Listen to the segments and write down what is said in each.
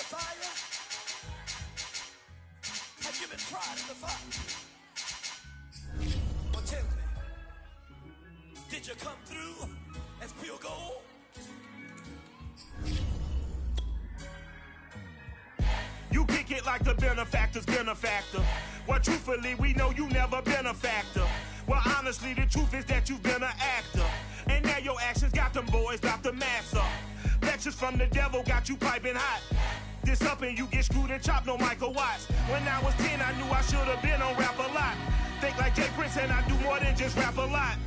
fire? Have you been tried in the fire? Well, tell me, did you come through as pure gold? You kick it like the benefactor's benefactor. Well, truthfully, we know you never been a factor. Well, honestly, the truth is that you've been an actor. And now your actions got them boys about to mass up. Lectures from the devil got you piping hot. This up and you get screwed and chopped, no Michael Watts. When I was 10, I knew I should have been on rap a lot. Think like Jay Prince and I do more than just rap a lot.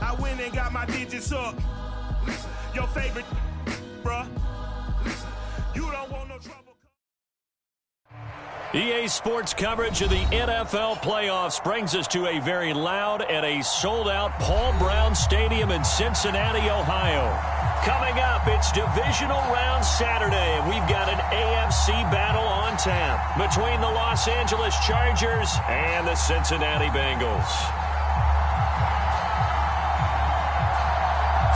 I went and got my digits up. Your favorite, bruh. You don't want no trouble. EA Sports coverage of the NFL playoffs brings us to a very loud and a sold-out Paul Brown Stadium in Cincinnati, Ohio. Coming up, it's Divisional Round Saturday, and we've got an AFC battle on tap between the Los Angeles Chargers and the Cincinnati Bengals.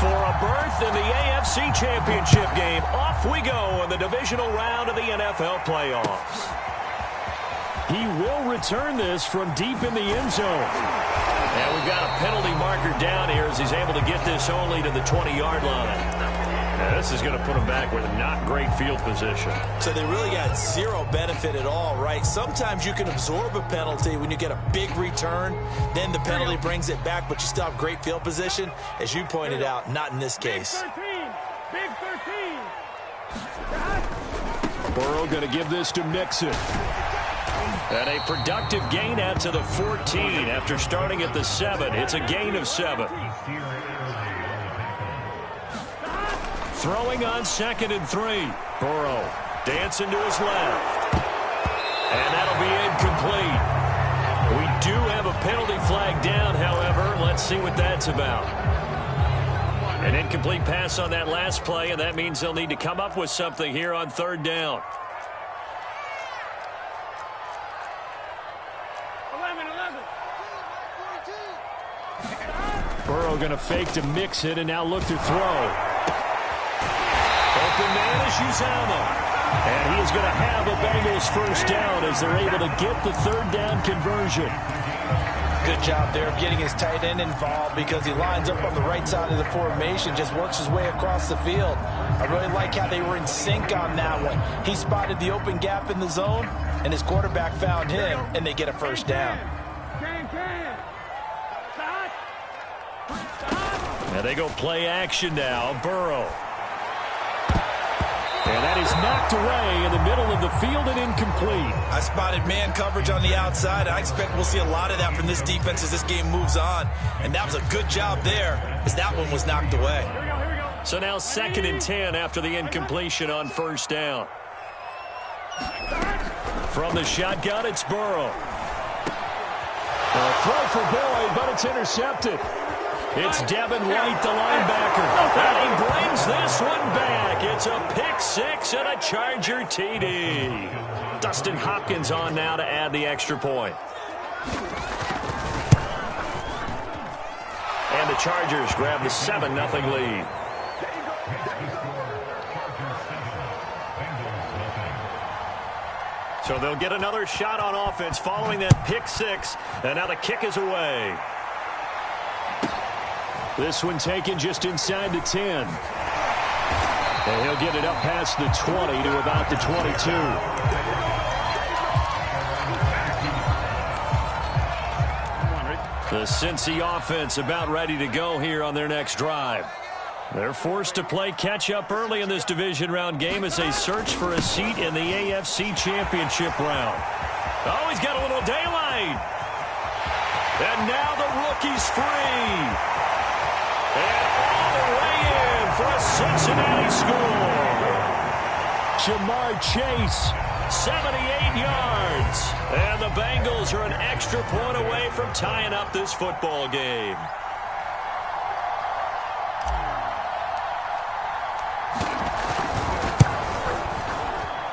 For a berth in the AFC Championship game, off we go in the Divisional Round of the NFL playoffs. He will return this from deep in the end zone. And we've got a penalty marker down here as he's able to get this only to the 20-yard line. Now, this is going to put him back with not great field position. So they really got zero benefit at all, right? Sometimes you can absorb a penalty when you get a big return. Then the penalty brings it back, but you still have great field position. As you pointed out, not in this case. Big 13. Burrow going to give this to Mixon. And a productive gain out to the 14 after starting at the 7. It's a gain of 7. Throwing on 2nd and 3. Burrow dancing to his left. And that'll be incomplete. We do have a penalty flag down, however. Let's see what that's about. An incomplete pass on that last play, and that means they'll need to come up with something here on 3rd down. Burrow going to fake to Mixon and now look to throw. Open man is Uzama. And he is going to have a Bengals first down as they're able to get the 3rd down conversion. Good job there of getting his tight end involved because he lines up on the right side of the formation, just works his way across the field. I really like how they were in sync on that one. He spotted the open gap in the zone, and his quarterback found him, and they get a first down. And they go play action now. Burrow. And that is knocked away in the middle of the field and incomplete. I spotted man coverage on the outside. I expect we'll see a lot of that from this defense as this game moves on. And that was a good job there as that one was knocked away. So now 2nd and 10 after the incompletion on 1st down. From the shotgun, it's Burrow. A throw for Boyd, but it's intercepted. It's Devin White, the linebacker. And he brings this one back. It's a pick 6 and a Charger TD. Dustin Hopkins on now to add the extra point. And the Chargers grab the 7-0 lead. So they'll get another shot on offense following that pick 6. And now the kick is away. This one taken just inside the 10. And he'll get it up past the 20 to about the 22. The Cincy offense about ready to go here on their next drive. They're forced to play catch-up early in this division round game as they search for a seat in the AFC Championship round. Oh, he's got a little daylight. And now the rookie's free. And all the way in for a Cincinnati score. Jamar Chase, 78 yards. And the Bengals are an extra point away from tying up this football game.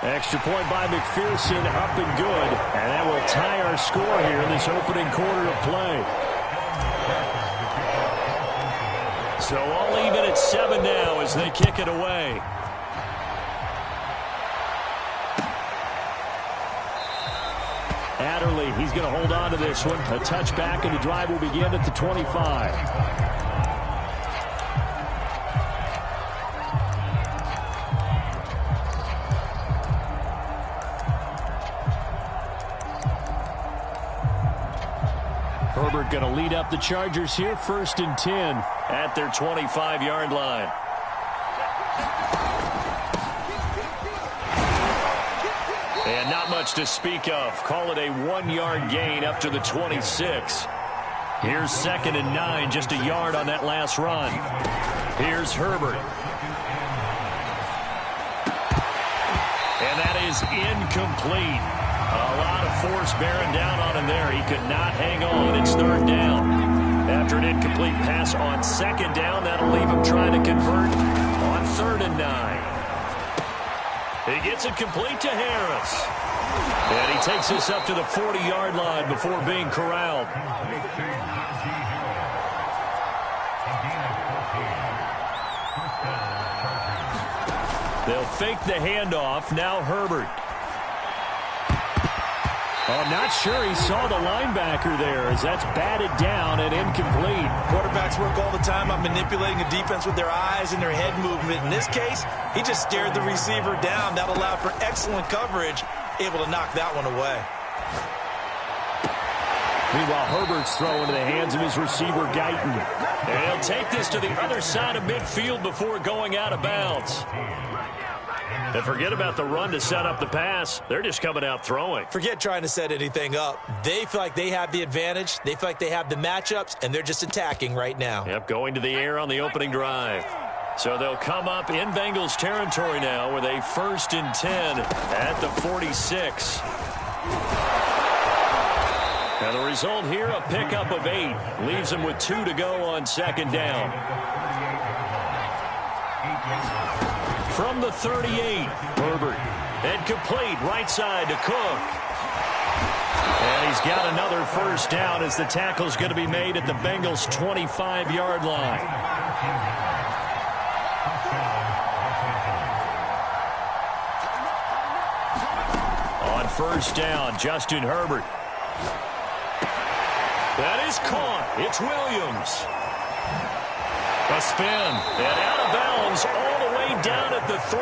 Extra point by McPherson, up and good. And that will tie our score here in this opening quarter of play. So all even at 7 now as they kick it away. Adderley, he's going to hold on to this one. A touchback, and the drive will begin at the 25. Herbert going to lead up the Chargers here, 1st and 10 at their 25-yard line. And not much to speak of. Call it a 1-yard gain up to the 26. Here's 2nd and 9, just a yard on that last run. Here's Herbert. And that is incomplete. A lot of force bearing down on him there. He could not hang on. It's 3rd down. After an incomplete pass on 2nd down, that'll leave him trying to convert on 3rd and 9. He gets it complete to Harris. And he takes this up to the 40-yard line before being corralled. They'll fake the handoff. Now Herbert. I'm not sure he saw the linebacker there as that's batted down and incomplete. Quarterbacks work all the time on manipulating a defense with their eyes and their head movement. In this case, he just stared the receiver down. That allowed for excellent coverage, able to knock that one away. Meanwhile, Herbert's throwing to the hands of his receiver, Guyton. And he'll take this to the other side of midfield before going out of bounds. And forget about the run to set up the pass. They're just coming out throwing. Forget trying to set anything up. They feel like they have the advantage. They feel like they have the matchups, and they're just attacking right now. Yep, going to the air on the opening drive. So they'll come up in Bengals territory now with a 1st and 10 at the 46. And the result here, a pickup of 8. Leaves them with 2 to go on 2nd down. From the 38, Herbert. And complete right side to Cook. And he's got another 1st down as the tackle's going to be made at the Bengals' 25-yard line. On 1st down, Justin Herbert. That is caught. It's Williams. A spin. And out of bounds all the way down at the 3.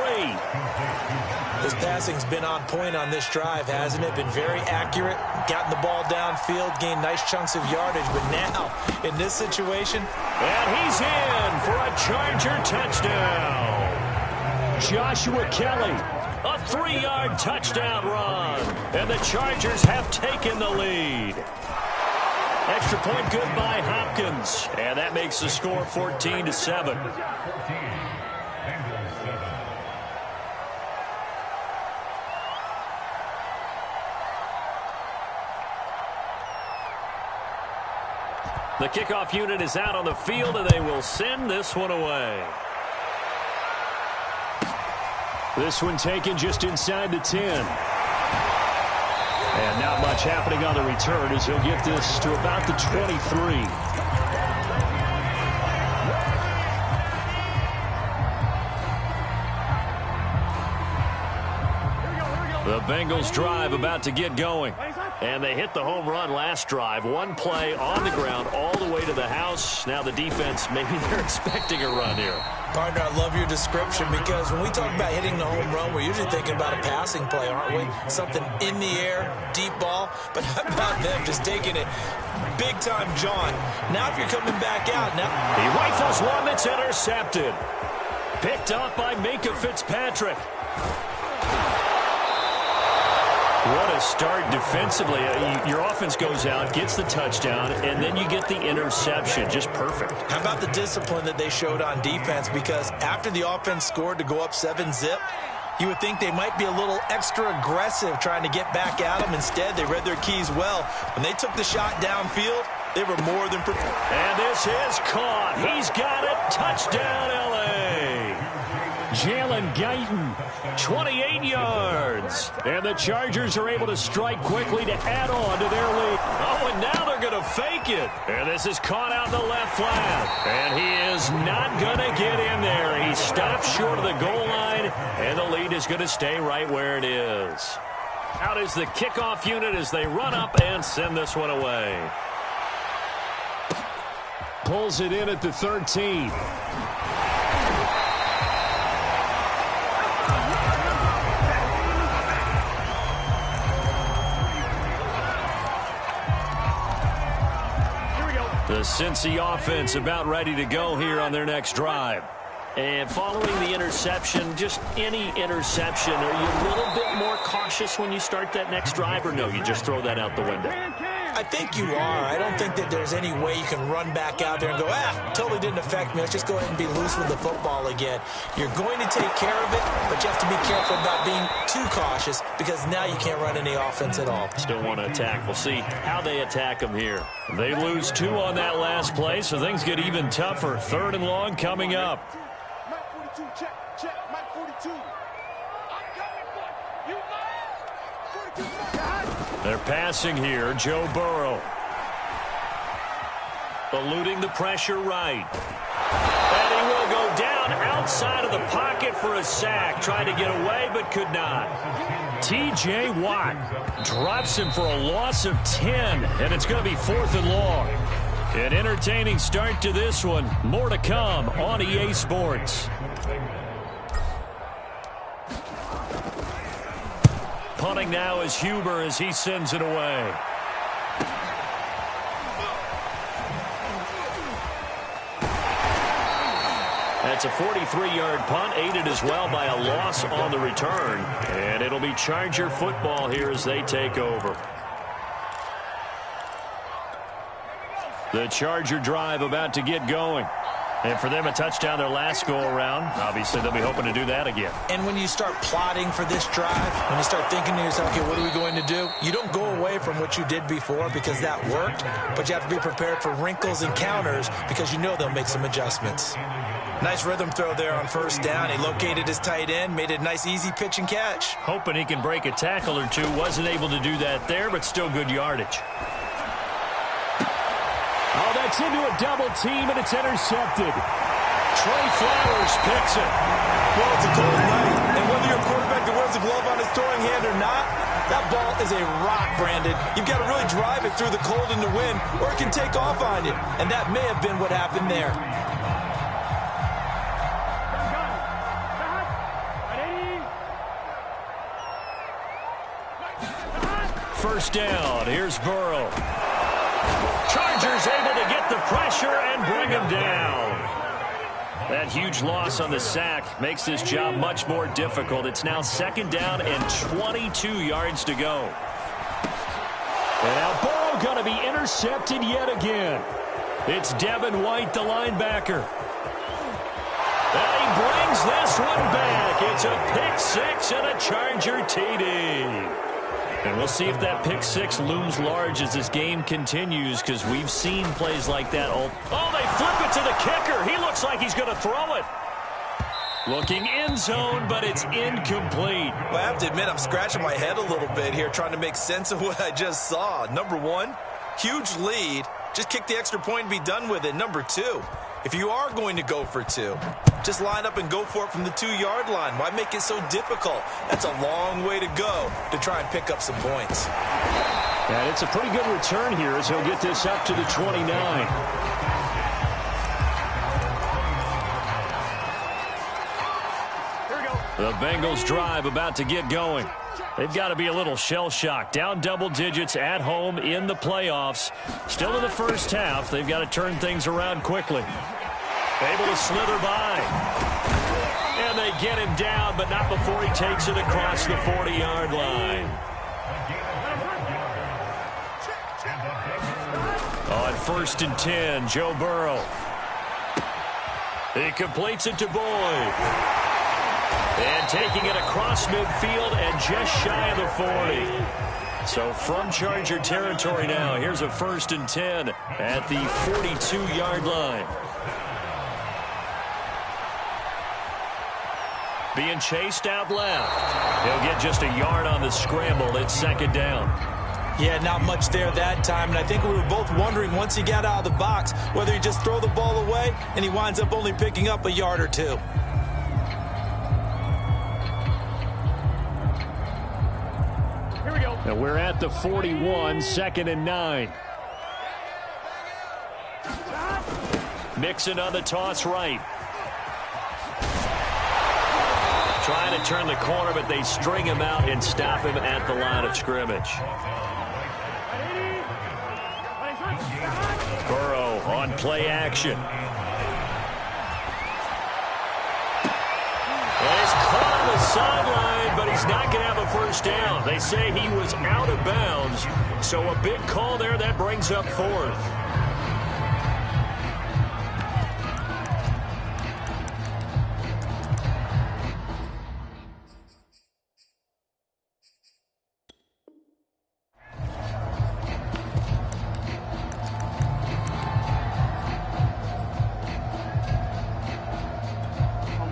His passing's been on point on this drive, hasn't it? Been very accurate. Gotten the ball downfield, gained nice chunks of yardage. But now, in this situation... And he's in for a Charger touchdown. Joshua Kelly. A 3-yard touchdown run. And the Chargers have taken the lead. Extra point good by Hopkins. And that makes the score 14-7. The kickoff unit is out on the field, and they will send this one away. This one taken just inside the 10. And not much happening on the return as he'll get this to about the 23. The Bengals drive about to get going. And they hit the home run last drive. One play on the ground all the way to the house. Now the defense, maybe they're expecting a run here. Partner, I love your description because when we talk about hitting the home run, we're usually thinking about a passing play, aren't we? Something in the air, deep ball. But how about them just taking it big time, John? Now if you're coming back out, now he rifles one that's intercepted. Picked up by Minka Fitzpatrick. What a start defensively. Your offense goes out, gets the touchdown, and then you get the interception. Just perfect. How about the discipline that they showed on defense? Because after the offense scored to go up 7-zip, you would think they might be a little extra aggressive trying to get back at them. Instead, they read their keys well. When they took the shot downfield, they were more than prepared. And this is caught. He's got it. Touchdown, L.A. Jalen Guyton, 28 yards. And the Chargers are able to strike quickly to add on to their lead. Oh, and now they're going to fake it. And this is caught out in the left flat. And he is not going to get in there. He stops short of the goal line, and the lead is going to stay right where it is. Out is the kickoff unit as they run up and send this one away. Pulls it in at the 13. The Cincy offense about ready to go here on their next drive. And following the interception, just any interception, are you a little bit more cautious when you start that next drive, or no, you just throw that out the window? I think you are. I don't think that there's any way you can run back out there and go, totally didn't affect me. Let's just go ahead and be loose with the football again. You're going to take care of it, but you have to be careful about being too cautious because now you can't run any offense at all. Still want to attack. We'll see how they attack them here. They lose 2 on that last play, so things get even tougher. 3rd and long coming up. Mike 42, check, Mike 42. I'm coming for you, Mike. 42, they're passing here. Joe Burrow. Eluding the pressure right. And he will go down outside of the pocket for a sack. Tried to get away, but could not. T.J. Watt drops him for a loss of 10, and it's going to be 4th and long. An entertaining start to this one. More to come on EA Sports. Punting now is Huber as he sends it away. That's a 43-yard punt, aided as well by a loss on the return. And it'll be Charger football here as they take over. The Charger drive about to get going. And for them, a touchdown their last go-around. Obviously, they'll be hoping to do that again. And when you start plotting for this drive, when you start thinking to yourself, okay, what are we going to do? You don't go away from what you did before because that worked, but you have to be prepared for wrinkles and counters because you know they'll make some adjustments. Nice rhythm throw there on 1st down. He located his tight end, made it a nice, easy pitch and catch. Hoping he can break a tackle or two. Wasn't able to do that there, but still good yardage. Oh, that's into a double team, and it's intercepted. Trey Flowers picks it. Well, it's a cold night, and whether you're a quarterback that wears a glove on his throwing hand or not, that ball is a rock, Brandon. You've got to really drive it through the cold and the wind, or it can take off on you, and that may have been what happened there. First down. Here's Burrow. Chargers able to get the pressure and bring him down. That huge loss on the sack makes this job much more difficult. It's now 2nd down and 22 yards to go. And now Burrow going to be intercepted yet again. It's Devin White, the linebacker. And he brings this one back. It's a pick 6 and a Charger TD. And we'll see if that pick 6 looms large as this game continues, because we've seen plays like that. Oh, they flip it to the kicker. He looks like he's going to throw it. Looking end zone, but it's incomplete. Well, I have to admit, I'm scratching my head a little bit here trying to make sense of what I just saw. Number 1, huge lead. Just kick the extra point and be done with it. Number 2, if you are going to go for 2, just line up and go for it from the 2-yard line. Why make it so difficult? That's a long way to go to try and pick up some points. And it's a pretty good return here as he'll get this up to the 29. The Bengals drive about to get going. They've got to be a little shell-shocked. Down double digits at home in the playoffs. Still in the first half. They've got to turn things around quickly. Able to slither by. And they get him down, but not before he takes it across the 40-yard line. On 1st and 10, Joe Burrow. He completes it to Boyd. And taking it across midfield and just shy of the 40. So from Charger territory now, here's a 1st and 10 at the 42-yard line. Being chased out left. He'll get just a yard on the scramble. It's 2nd down. Yeah, not much there that time, and I think we were both wondering once he got out of the box whether he just throw the ball away and he winds up only picking up a yard or 2. And we're at the 41, 2nd and 9. Mixon on the toss right. Trying to turn the corner, but they string him out and stop him at the line of scrimmage. Burrow on play action. And he's caught on the sideline, but he's not going to have a first down. They say he was out of bounds, so a big call there that brings up 4th.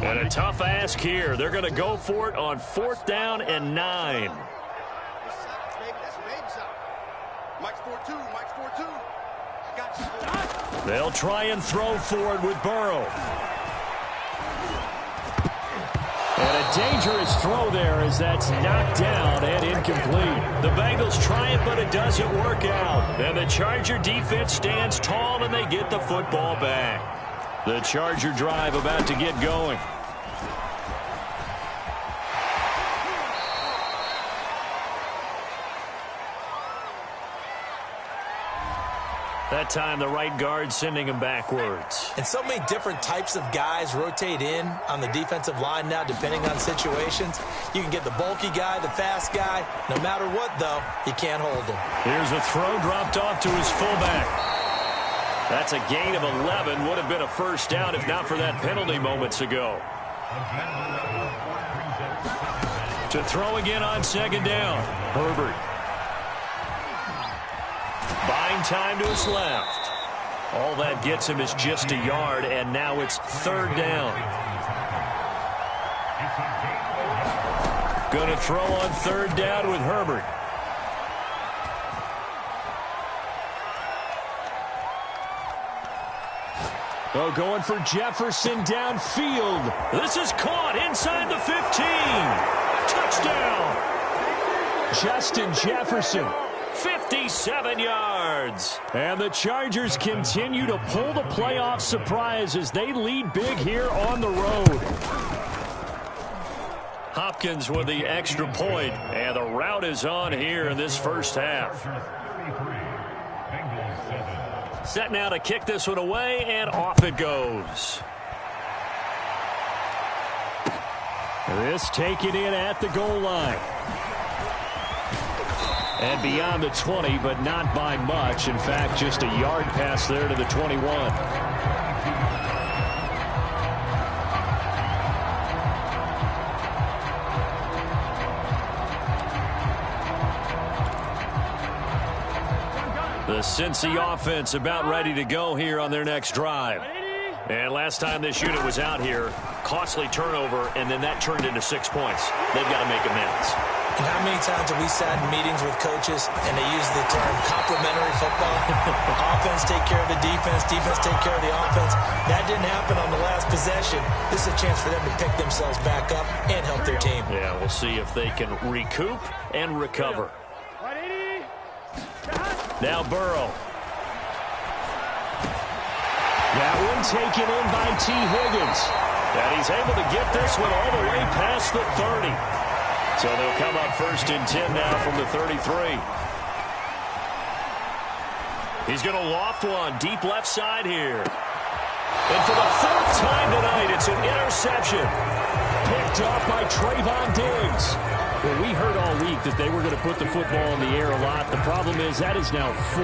And a tough ask here. They're going to go for it on 4th down and 9. They'll try and throw forward with Burrow. And a dangerous throw there as that's knocked down and incomplete. The Bengals try it, but it doesn't work out. And the Charger defense stands tall, and they get the football back. The Charger drive about to get going. That time, the right guard sending him backwards. And so many different types of guys rotate in on the defensive line now, depending on situations. You can get the bulky guy, the fast guy. No matter what, though, you can't hold him. Here's a throw dropped off to his fullback. That's a gain of 11. Would have been a first down if not for that penalty moments ago. To throw again on 2nd down. Herbert. Buying time to his left. All that gets him is just a yard, and now it's 3rd down. Going to throw on 3rd down with Herbert. Oh, going for Jefferson downfield. This is caught inside the 15. Touchdown. Justin Jefferson. 57 yards. And the Chargers continue to pull the playoff surprise as they lead big here on the road. Hopkins with the extra point, and the route is on here in this first half. Set now to kick this one away, and off it goes. This taken in at the goal line. And beyond the 20, but not by much. In fact, just a yard pass there to the 21. The Cincy offense about ready to go here on their next drive. And last time this unit was out here, costly turnover, and then that turned into 6 points. They've got to make amends. And how many times have we sat in meetings with coaches and they use the term complementary football? Offense take care of the defense, defense take care of the offense. That didn't happen on the last possession. This is a chance for them to pick themselves back up and help their team. Yeah, we'll see if they can recoup and recover. Now Burrow. That one taken in by T. Higgins. And he's able to get this one all the way past the 30. So they'll come up 1st and 10 now from the 33. He's going to loft one deep left side here. And for the 4th time tonight, it's an interception. Picked off by Trayvon Diggs. Well, we heard all week that they were going to put the football in the air a lot. The problem is that is now 4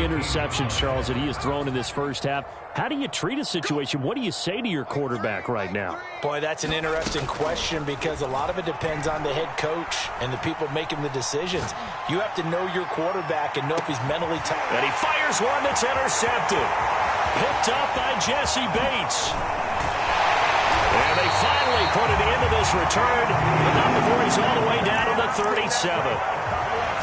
interceptions, Charles, that he has thrown in this first half. How do you treat a situation? What do you say to your quarterback right now? Boy, that's an interesting question because a lot of it depends on the head coach and the people making the decisions. You have to know your quarterback and know if he's mentally tough. And he fires one that's intercepted. Picked up by Jesse Bates. And They finally put it into this return, but not before he's all the way down to the 37.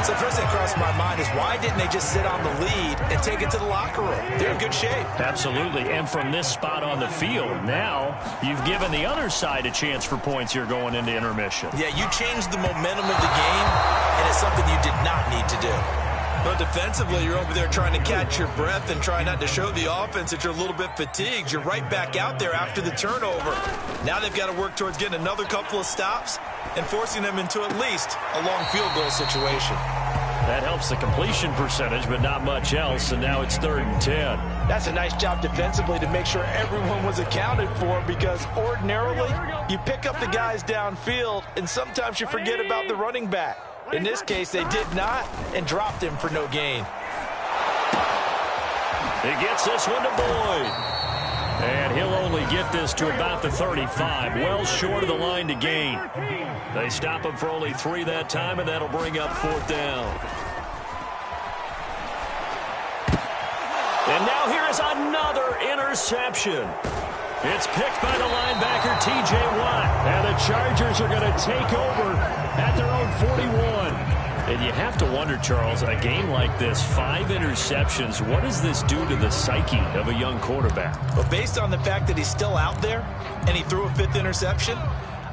So the first thing that crossed my mind is why didn't they just sit on the lead and take it to the locker room? They're in good shape. Absolutely, and from this spot on the field, now you've given the other side a chance for points here going into intermission. Yeah, you changed the momentum of the game, and it's something you did not need to do. But defensively, you're over there trying to catch your breath and try not to show the offense that you're a little bit fatigued. You're right back out there after the turnover. Now they've got to work towards getting another couple of stops and forcing them into at least a long field goal situation. That helps the completion percentage, but not much else, and now it's 3rd and 10. That's a nice job defensively to make sure everyone was accounted for, because ordinarily you pick up the guys downfield and sometimes you forget about the running back. In this case, they did not and dropped him for no gain. He gets this one to Boyd. And he'll only get this to about the 35, well short of the line to gain. They stop him for only 3 that time, and that'll bring up 4th down. And now here is another interception. It's picked by the linebacker, T.J. Watt. And the Chargers are going to take over at their own 41. And you have to wonder, Charles, a game like this, 5 interceptions, what does this do to the psyche of a young quarterback? Well, based on the fact that he's still out there and he threw a 5th interception,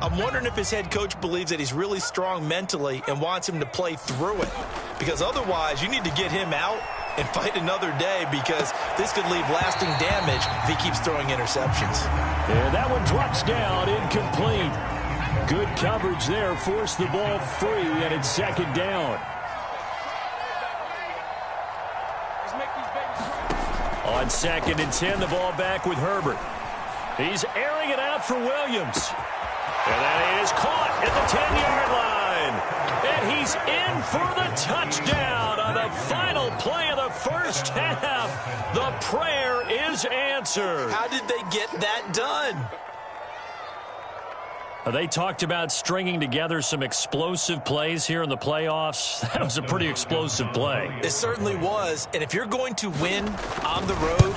I'm wondering if his head coach believes that he's really strong mentally and wants him to play through it. Because otherwise, you need to get him out and fight another day, because this could leave lasting damage if he keeps throwing interceptions. And that one drops down, incomplete. Good coverage there, forced the ball free, and it's 2nd down. On 2nd and 10, the ball back with Herbert. He's airing it out for Williams. And that is caught at the 10-yard line. And he's in for the touchdown on the final play of the first half. The prayer is answered. How did they get that done? They talked about stringing together some explosive plays here in the playoffs. That was a pretty explosive play. It certainly was. And if you're going to win on the road,